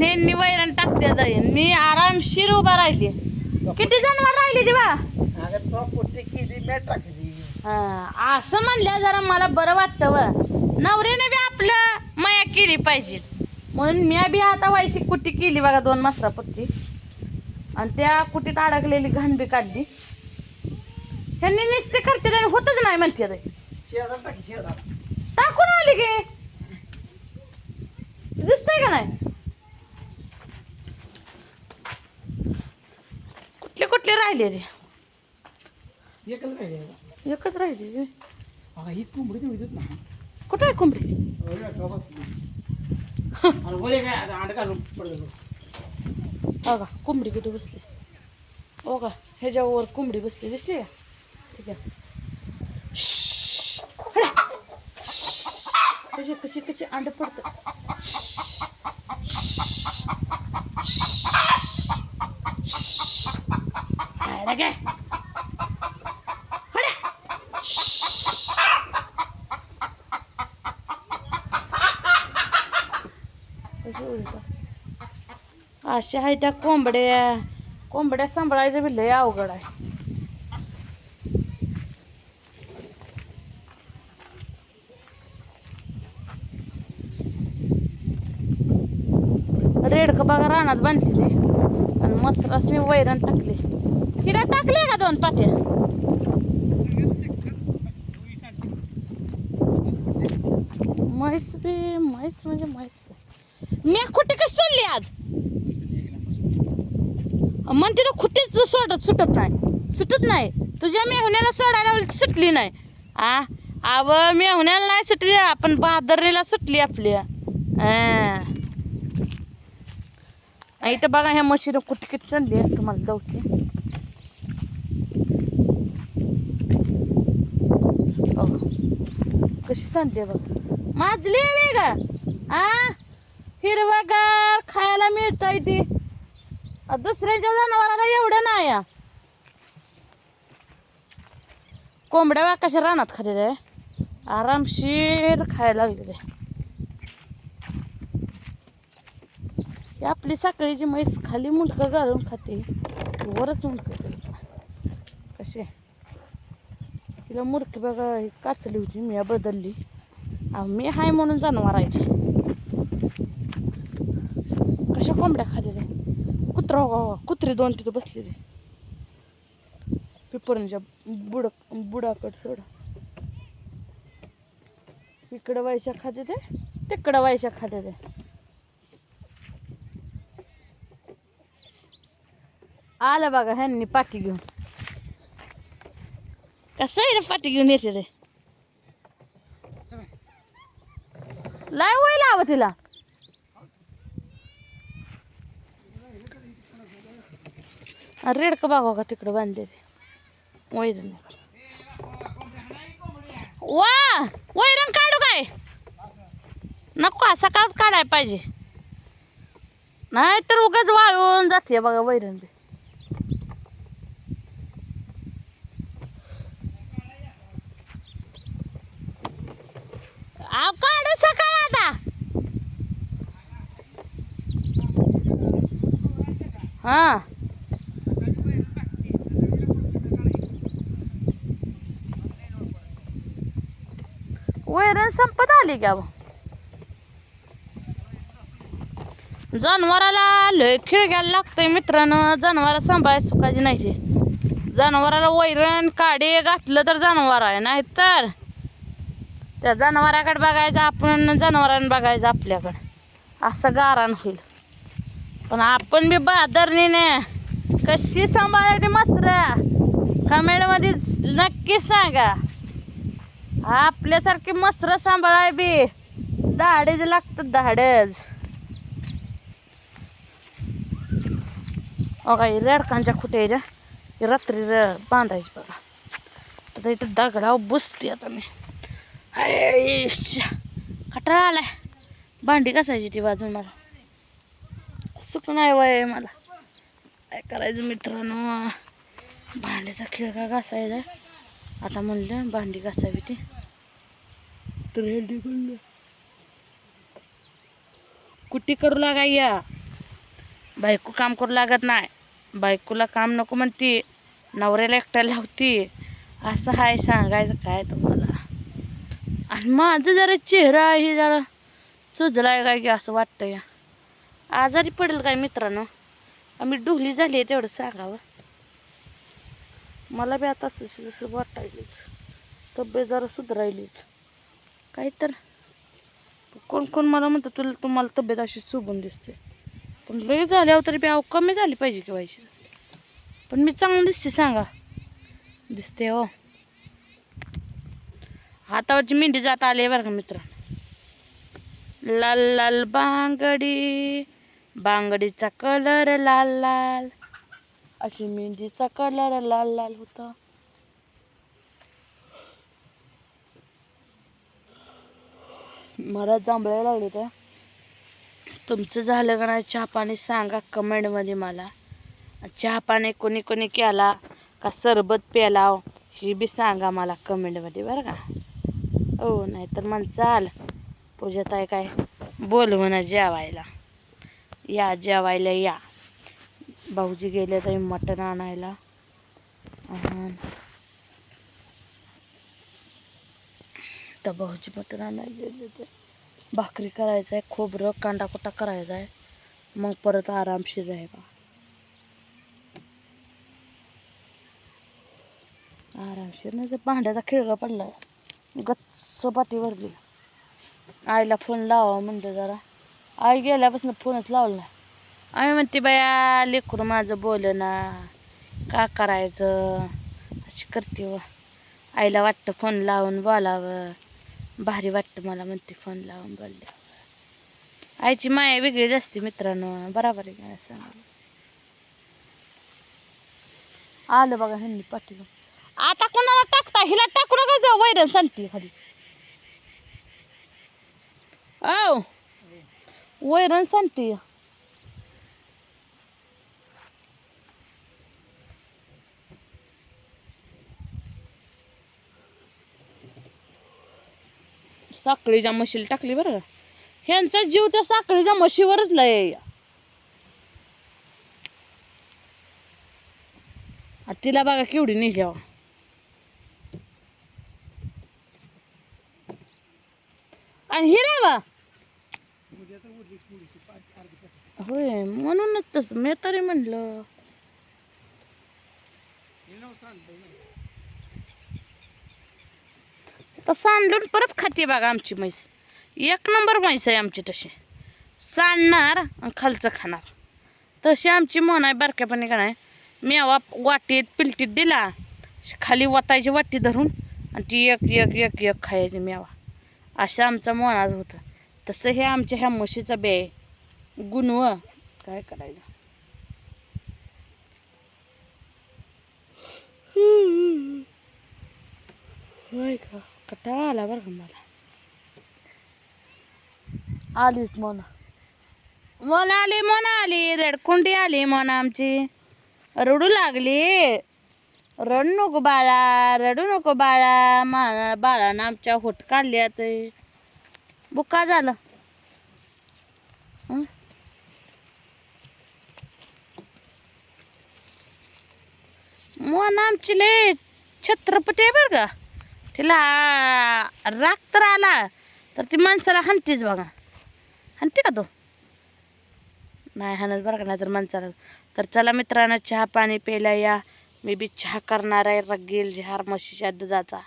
आणि ह्यांनी वैरण टाकते जाईन मी आरामशीर उभा राहिली. किती जनावर राहिली ती बा असं म्हणल्या जरा मला बरं वाटतं व नवऱ्याने बी आपलं माया केली पाहिजे म्हणून मी बी आता वायशी कुट्टी केली बघा 2 मसरापट्टी आणि त्या कुटीत अडकलेली घाण बी काढली. ह्यांनी नुसते करते आणि होतच नाही म्हणते टाकून आली गे दिसतंय का नाही. कुठले कुठले राहिले रे एकच राहिली कुठं आहे कोंबडी बघा कोंबडी कुठे बसली हो का ह्याच्यावर कोंबडी बसली दिसली का ठीक आहे. कशी कशी कशी अंड पडत काय अशा आहे त्या कोंबड्या सांभाळायचं बी लय अवघड आहे. रेडक बघा रानात बांधली आणि मसरासनी वैरण टाकली. हिरा टाकले का 2 पाट्या म्हैस म्हणजे म्हैस मी खुटी कशी सोडली आज म्हणते तर खुटीच सुटत नाही तुझ्या मेहुण्याला सोडायला सुटली नाही आव मेहुण्याला नाही सुटली आपण बहादरीला सुटली आपल्या. इथं बघा ह्या म्हशीनं कुठे किती चालली आहे तुम्हाला जाऊची कशी सांगते बघा माजली आहे का हिरवागार खायला मिळतंय ती दुसऱ्याच्या जनावराला एवढं नाही. कोंबड्या बा कशा रानात खाल्लेल्या आहे आरामशीर खायला लागलेले. आपली साखळीची म्हैस खाली मुंडकं गाळून खाते वरच मुंडकं कसे तिला मुडकी बघा काचली होती मी बदलली मी हाय म्हणून जनावरायची. कशा कोंबड्या खाल्लेल्या कुत्री 2 तिथं बसलेले पिपरणच्या बुडाकड सोडा इकडं वायशा खाते ते तिकडं वायशा खाते ते. आलं बघा ह्यांनी पाठी घेऊन कसं आहे रे पाठी घेऊन येते रे लय वय लाव तिला रेडकं बघा का तिकडं बांधलेले वैरण वा वैरण काढू काय नको सकाळच काढायला पाहिजे नाही तर उगाच वाळून जाते बघा वैरण बी. काढू सकाळ आता हा वैरण संपत आली का जनावराला लय खेळ घ्यायला लागतंय मित्रांनो. जनावरा सांभाळायला सुखाची नाही जनावराला वैरण काडे घातलं तर जनावर आहे नाही तर त्या जनावराकडे बघायचं आपण जनावरांना बघायचं आपल्याकडं असं गारण होईल. पण आपण बी बहादरणीने कशी सांभाळायची मसरा कमेंटमध्ये नक्की सांगा. आपल्यासारखी मसरं सांभाळाय बी धाडेच लागतं धाडेच. काही रेडकांच्या खुट्या रात्री बांधायची बघा आता इथं दगडाव बसते आता मी कटाळा आलाय. भांडी घासायची ती बाजून मला सुख नाही वय मला काय करायचं मित्रांनो. भांड्याचा खिळका घासायचा आता म्हणलं भांडी घासावी ती तर हेल्दी कुट्टी करू लागा या बायको काम करू लागत नाही, बायकोला काम नको म्हणते, नवऱ्याला एकट्याला लावती. असं हाय सांगायचं काय तुम्हाला. आणि माझं जरा चेहरा हे जरा सुजलाय काय की असं वाटतं या. आजारी पडेल काय मित्रांनो, आम्ही ढोली झाली आहे तेवढं सांगावं. मला बी आता जसं जसं वाटायलीच, तब्येत जरा सुधारायलीच काय तर. कोण कोण मला म्हणतं तुम्हाला तब्येत अशी सुबून दिसते, पण लय झाल्यावर तरी बी अहो कमी झाली पाहिजे की व्हायची. पण मी चांगलं दिसते सांगा, दिसते हो. हातावरची मेहंदी जात आली बरं का मित्र. लाल लाल बांगडी, बांगडीचा कलर लाल लाल, अशी मेहंदीचा कलर लाल लाल होता. मला जांभळ्या लागले त्या. तुमचं झालं का नाही चहा पाणी सांगा कमेंटमध्ये मला. चहा पाणी कोणी कोणी केला का सरबत प्याला हे बी सांगा मला कमेंटमध्ये बरं का. हो नाहीतर मग चाल पूजात आहे काय बोलव ना जेवायला, या जेवायला या. भाऊजी गेले तरी मटण आणायला. तर भाऊजी मटण आणायला गेले ते भाकरी करायचं आहे, खोबरं कांदा कुटा करायचा आहे, मग परत आरामशीर आहे बा. आरामशीर नाही तर भांड्याचा खिळगा पडला गच्च पाठीवर गेला. आईला फोन लावा म्हणलं जरा, आई गेल्यापासून फोनच लावला नाही. आम्ही म्हणते बाया लेकरू माझं बोल ना, का करायचं अशी करते व. आईला वाटतं फोन लावून बोलावं, भारी वाटतं मला म्हणते फोन लावून बोलल्यावर. आईची माया वेगळीच असते मित्रांनो, बरोबर आहे काय सांगा. आलं बघा ह्यांनी पाठीवर. आता कोणाला टाकता, हिला टाकू नका जाऊ वैरण सांगते खाली. औ वैरण सांगते. साखळीच्या म्हशीला टाकली बरं का. ह्यांचा जीव त्या साखळीच्या म्हशीवरच लय. तिला बघा केवढी नेल्यावर. आणि हिरा बा होय म्हणूनच तसं मी तरी म्हणलं. तर सांडून परत खाते बघा आमची म्हैस. एक नंबर म्हैस आहे आमची तशी, सांडणार आणि खालचं खाणार. तशी आमची मन आहे बारक्यापणी का नाही. मेवा वाटीत पिलटीत दिला, खाली वतायची वाटी धरून आणि ती एक एक एक एक खायची मेवा. असं आमचा मनात होतं. तसं हे आमच्या ह्या म्हशीचा बे गुणव काय करायचं. होय का कटाळा आला बरं का मला. आलीच मन आली रेडकुंडी आली मन आमची. रडू लागली. रडू नको बाळा, रडू नको बाळा. बाळानं आमच्या होट काढल्यात. बुका झालं. मन आमची लय छत्रपती आहे बरं का. तिला राग तर आला तर ती माणसाला हाणतीच बघा. हाणते का तो नाही हाणत बरं का, नाही तर माणसाला. तर चला मित्रांनो चहा पाणी प्यायला या. मी बी चहा करणार आहे रगेल झार म्हशीच्या दुधाचा.